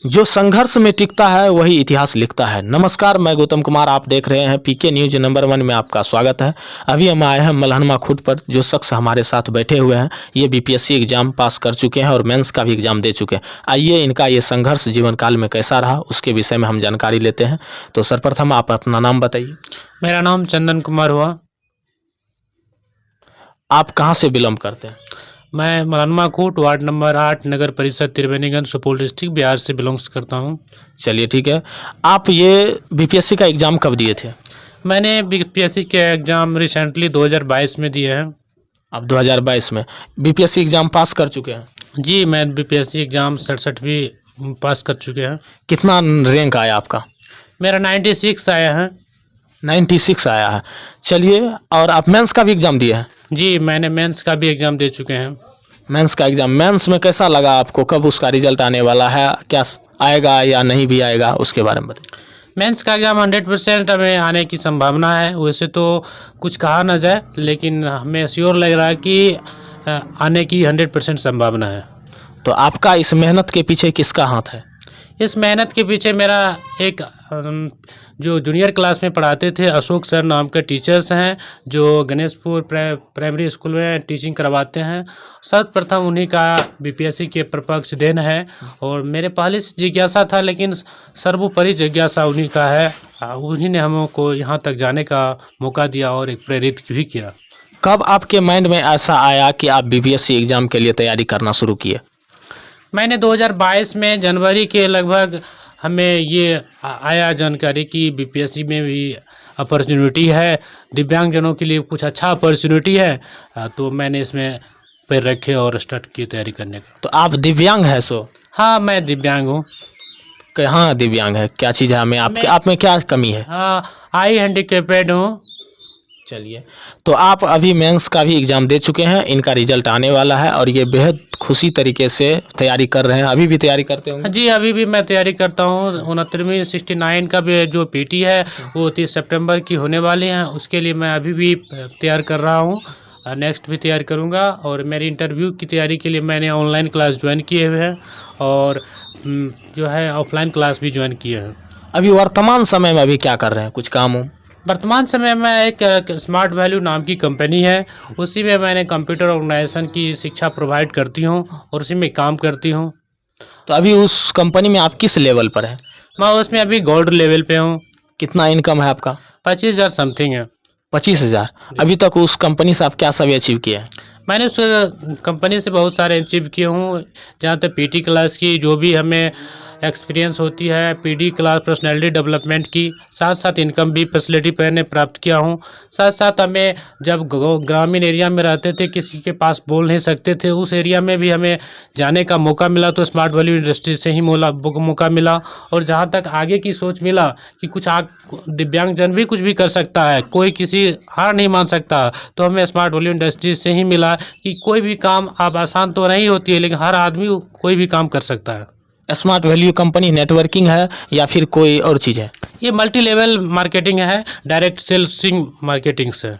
जो संघर्ष में टिकता है वही इतिहास लिखता है। नमस्कार, मैं गौतम कुमार, आप देख रहे हैं पीके न्यूज नंबर 1 में आपका स्वागत है। अभी हम आए हैं मलहनमा खुर्द पर। जो शख्स हमारे साथ बैठे हुए हैं ये बीपीएससी एग्जाम पास कर चुके हैं और मेंस का भी एग्जाम दे चुके हैं। आइए इनका ये संघर्ष जीवन काल में कैसा रहा उसके विषय में हम जानकारी लेते हैं। तो सर्वप्रथम आप अपना नाम बताइए। मेरा नाम चंदन कुमार हुआ। आप कहाँ से बिलोंग करते हैं? मैं मलहनमा खुर्द वार्ड नंबर 8 नगर परिषद त्रिवेणीगंज सुपौल डिस्ट्रिक्ट बिहार से बिलोंग्स करता हूँ। चलिए ठीक है। आप ये बीपीएससी का एग्ज़ाम कब दिए थे? मैंने बीपीएससी के एग्ज़ाम रिसेंटली 2022 में दिए हैं। आप 2022 में बीपीएससी एग्ज़ाम पास कर चुके हैं? जी, मैं बीपीएससी एग्ज़ाम 67वीं पास कर चुके हैं। कितना रैंक आया आपका? मेरा 96 आया है। 96 आया है। चलिए, और आप मेंस का भी एग्ज़ाम दिए हैं? जी, मैंने मेंस का भी एग्ज़ाम दे चुके हैं। मेंस का एग्ज़ाम, मेंस में कैसा लगा आपको? कब उसका रिजल्ट आने वाला है? क्या आएगा या नहीं भी आएगा, उसके बारे में बताइए। मेंस का एग्ज़ाम 100% हमें आने की संभावना है। वैसे तो कुछ कहा ना जाए, लेकिन हमें श्योर लग रहा है कि आने की 100% संभावना है। तो आपका इस मेहनत के पीछे किसका हाथ है? इस मेहनत के पीछे मेरा एक जो जूनियर क्लास में पढ़ाते थे अशोक सर नाम के टीचर्स हैं, जो गणेशपुर प्राइमरी स्कूल में टीचिंग करवाते हैं। सर्वप्रथम उन्हीं का बीपीएससी के प्रपक्ष देन है। और मेरे पहले से जिज्ञासा था, लेकिन सर्वोपरि जिज्ञासा उन्हीं का है। उन्हीं ने हमको यहाँ तक जाने का मौका दिया और एक प्रेरित भी किया। कब आपके माइंड में ऐसा आया कि आप बीपीएससी एग्ज़ाम के लिए तैयारी करना शुरू किए? मैंने 2022 में जनवरी के लगभग हमें ये आया जानकारी कि बीपीएससी में भी अपॉर्चुनिटी है, दिव्यांगजनों के लिए कुछ अच्छा अपॉर्चुनिटी है। तो मैंने इसमें पैर रखे और स्टार्ट की तैयारी करने का। तो आप दिव्यांग हैं सो? हाँ, मैं दिव्यांग हूँ। हाँ, दिव्यांग है। क्या चीज़ है हमें आप में क्या कमी है? हाँ, आई हैंडीकेपेड हूँ। चलिए, तो आप अभी मेंस का भी एग्ज़ाम दे चुके हैं, इनका रिजल्ट आने वाला है और ये बेहद खुशी तरीके से तैयारी कर रहे हैं। अभी भी तैयारी करते होंगे? जी, अभी भी मैं तैयारी करता हूँ। 69वीं 69 का भी जो पीटी है वो 30 सितंबर की होने वाली है। उसके लिए मैं अभी भी तैयार कर रहा हूँ। नेक्स्ट भी तैयार करूँगा। और मेरी इंटरव्यू की तैयारी के लिए मैंने ऑनलाइन क्लास ज्वाइन किए हुए हैं और जो है ऑफलाइन क्लास भी ज्वाइन किए हैं। अभी वर्तमान समय में अभी क्या कर रहे हैं? कुछ काम हो? वर्तमान समय में एक स्मार्ट वैल्यू नाम की कंपनी है, उसी में मैंने कंप्यूटर ऑर्गेनाइजेशन की शिक्षा प्रोवाइड करती हूँ और उसी में काम करती हूँ। तो अभी उस कंपनी में आप किस लेवल पर हैं? मैं उसमें अभी गोल्ड लेवल पे हूँ। कितना इनकम है आपका? 25,000 समथिंग है। 25,000। अभी तक उस कंपनी से आप क्या सब अचीव किए हैं? मैंने उस कंपनी से बहुत सारे अचीव किए हूँ। जहाँ तक पीटी क्लास की जो भी हमें एक्सपीरियंस होती है, पीडी क्लास पर्सनैलिटी डेवलपमेंट की, साथ साथ इनकम भी फैसिलिटी मैंने प्राप्त किया हूँ। साथ साथ हमें जब ग्रामीण एरिया में रहते थे, किसी के पास बोल नहीं सकते थे, उस एरिया में भी हमें जाने का मौका मिला। तो स्मार्ट वैल्यू इंडस्ट्री से ही मौका मिला। और जहाँ तक आगे की सोच मिला कि कुछ दिव्यांगजन भी कुछ भी कर सकता है, कोई किसी हार नहीं मान सकता, तो हमें स्मार्ट वैल्यू इंडस्ट्री से ही मिला कि कोई भी काम अब आसान तो नहीं होती है, लेकिन हर आदमी कोई भी काम कर सकता है। स्मार्ट वैल्यू कंपनी नेटवर्किंग है या फिर कोई और चीज़ है? ये मल्टी लेवल मार्केटिंग है, डायरेक्ट सेल्सिंग मार्केटिंग से।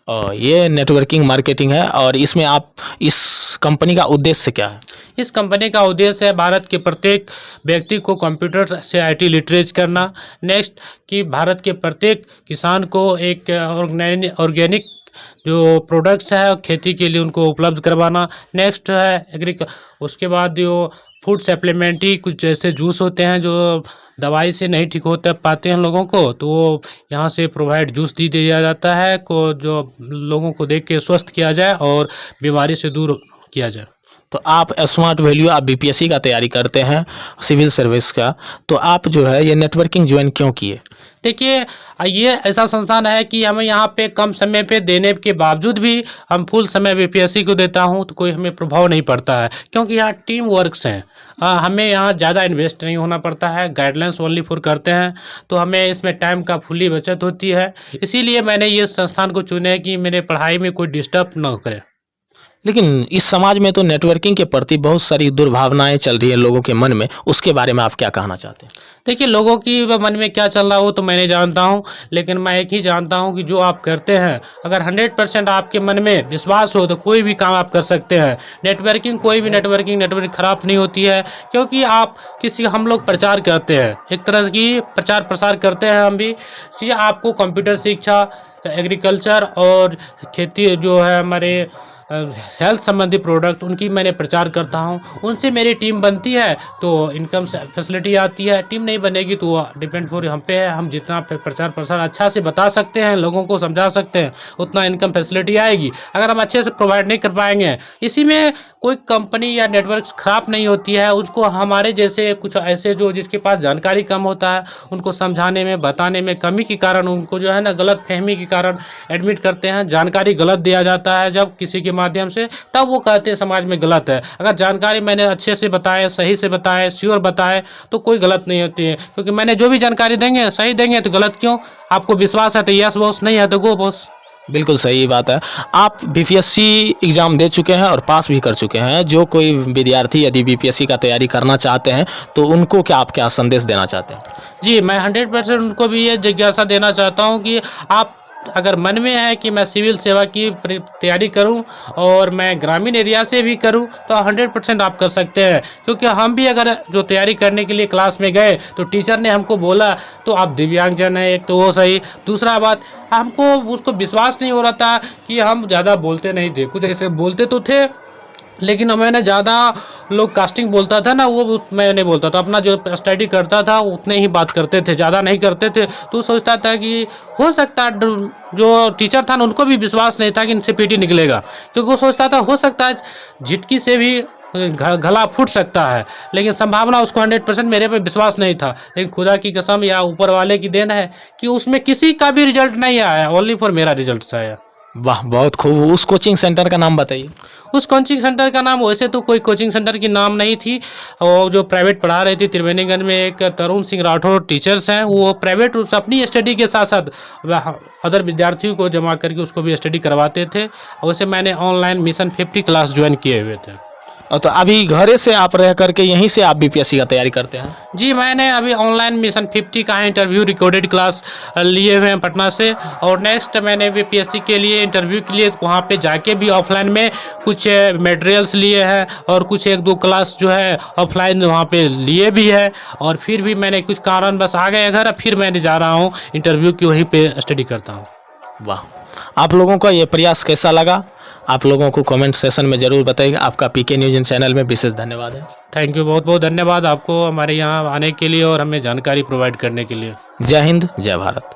और ये नेटवर्किंग मार्केटिंग है। और इसमें आप इस कंपनी का उद्देश्य क्या है? इस कंपनी का उद्देश्य है भारत के प्रत्येक व्यक्ति को कंप्यूटर से आईटी लिटरेज करना। नेक्स्ट कि भारत के प्रत्येक किसान को एक ऑर्गेनिक जो प्रोडक्ट्स है खेती के लिए उनको उपलब्ध करवाना। नेक्स्ट है उसके बाद जो फूड सप्लीमेंट्री कुछ जैसे जूस होते हैं जो दवाई से नहीं ठीक होते पाते हैं लोगों को, तो वो यहाँ से प्रोवाइड जूस दिया जाता है को जो लोगों को देख के स्वस्थ किया जाए और बीमारी से दूर किया जाए। तो आप स्मार्ट वैल्यू, आप बीपीएससी का तैयारी करते हैं, सिविल सर्विस का, तो आप जो है ये नेटवर्किंग ज्वाइन क्यों किए? देखिए, ये ऐसा संस्थान है कि हमें यहाँ पे कम समय पे देने के बावजूद भी हम फुल समय बीपीएससी को देता हूँ तो कोई हमें प्रभाव नहीं पड़ता है, क्योंकि यहाँ टीम वर्क्स हैं। हमें यहाँ ज़्यादा इन्वेस्ट नहीं होना पड़ता है, गाइडलाइंस ओनली फॉर करते हैं, तो हमें इसमें टाइम का फुल्ली बचत होती है। इसीलिए मैंने ये संस्थान को चुने कि मेरे पढ़ाई में कोई डिस्टर्ब ना करे। लेकिन इस समाज में तो नेटवर्किंग के प्रति बहुत सारी दुर्भावनाएं चल रही है लोगों के मन में, उसके बारे में आप क्या कहना चाहते हैं? देखिए, लोगों की मन में क्या चल रहा हो तो मैं नहीं जानता हूँ, लेकिन मैं एक ही जानता हूँ कि जो आप करते हैं, अगर 100% आपके मन में विश्वास हो तो कोई भी काम आप कर सकते हैं। नेटवर्किंग, कोई भी नेटवर्किंग खराब नहीं होती है, क्योंकि आप हम लोग प्रचार करते हैं, एक तरह की प्रचार प्रसार करते हैं हम भी। जी, आपको कंप्यूटर शिक्षा, एग्रीकल्चर और खेती जो है हमारे हेल्थ संबंधी प्रोडक्ट, उनकी मैंने प्रचार करता हूँ। उनसे मेरी टीम बनती है तो इनकम फैसिलिटी आती है। टीम नहीं बनेगी तो डिपेंड फॉर हम पे है। हम जितना प्रचार प्रसार अच्छा से बता सकते हैं, लोगों को समझा सकते हैं, उतना इनकम फैसिलिटी आएगी। अगर हम अच्छे से प्रोवाइड नहीं कर पाएंगे, इसी में कोई कंपनी या नेटवर्क खराब नहीं होती है। उसको हमारे जैसे कुछ ऐसे जो जिसके पास जानकारी कम होता है, उनको समझाने में, बताने में कमी के कारण, उनको जो है ना गलत फहमी के कारण एडमिट करते हैं। जानकारी गलत दिया जाता है जब किसी के माध्यम से, तब वो कहते हैं समाज में गलत है। अगर जानकारी मैंने अच्छे से बताए, सही से बताए, श्योर बताए, तो कोई गलत नहीं होती है, क्योंकि मैंने जो भी जानकारी देंगे सही देंगे तो गलत क्यों? आपको विश्वास है तो यस बॉस, नहीं है तो गो बॉस। बिल्कुल सही बात है। आप बीपीएससी एग्ज़ाम दे चुके हैं और पास भी कर चुके हैं। जो कोई विद्यार्थी यदि बीपीएससी का तैयारी करना चाहते हैं तो उनको क्या आप क्या संदेश देना चाहते हैं? जी, मैं 100% उनको भी ये जिज्ञासा देना चाहता हूँ कि आप अगर मन में है कि मैं सिविल सेवा की तैयारी करूं और मैं ग्रामीण एरिया से भी करूं, तो 100% आप कर सकते हैं। क्योंकि हम भी अगर जो तैयारी करने के लिए क्लास में गए तो टीचर ने हमको बोला तो आप दिव्यांगजन हैं, एक तो वो सही। दूसरा बात, हमको उसको विश्वास नहीं हो रहा था कि हम ज़्यादा बोलते नहीं थे। कुछ ऐसे बोलते तो थे, लेकिन मैंने ज़्यादा लोग कास्टिंग बोलता था ना, वो मैं नहीं बोलता था। अपना जो स्टडी करता था उतने ही बात करते थे, ज़्यादा नहीं करते थे। तो सोचता था कि हो सकता है, जो टीचर था ना उनको भी विश्वास नहीं था कि इनसे पीटी निकलेगा, क्योंकि वो सोचता था हो सकता है झिटकी से भी गला फूट सकता है। लेकिन संभावना उसको 100%, मेरे पे विश्वास नहीं था। लेकिन खुदा की कसम या ऊपर वाले की देन है कि उसमें किसी का भी रिजल्ट नहीं आया, ओनली फॉर मेरा रिजल्ट आया। वाह, बहुत खूब। उस कोचिंग सेंटर का नाम बताइए। उस कोचिंग सेंटर का नाम, वैसे तो कोई कोचिंग सेंटर की नाम नहीं थी, और जो प्राइवेट पढ़ा रही थी त्रिवेणीगंज में, एक तरुण सिंह राठौर टीचर्स हैं, वो प्राइवेट रूप से अपनी स्टडी के साथ साथ अदर विद्यार्थियों को जमा करके उसको भी स्टडी करवाते थे। वैसे मैंने ऑनलाइन मिशन 50 क्लास ज्वाइन किए हुए थे। और तो अभी घरे से आप रह करके यहीं से आप बीपीएससी का तैयारी करते हैं? जी, मैंने अभी ऑनलाइन मिशन 50 का इंटरव्यू रिकॉर्डेड क्लास लिए हुए हैं पटना से, और नेक्स्ट मैंने बीपीएससी के लिए इंटरव्यू के लिए वहाँ पे जाके भी ऑफलाइन में कुछ मटेरियल्स लिए हैं, और कुछ 1-2 क्लास जो है ऑफलाइन वहाँ पे लिए भी है। और फिर भी मैंने कुछ कारण बस आ गए घर, फिर मैंने जा रहा हूँ इंटरव्यू की, वहीं पर स्टडी करता हूँ। वाह, आप लोगों का ये प्रयास कैसा लगा? आप लोगों को कमेंट सेशन में ज़रूर बताइएगा। आपका पीके न्यूज़ चैनल में विशेष धन्यवाद है। थैंक यू, बहुत बहुत धन्यवाद आपको हमारे यहाँ आने के लिए और हमें जानकारी प्रोवाइड करने के लिए। जय हिंद, जय भारत।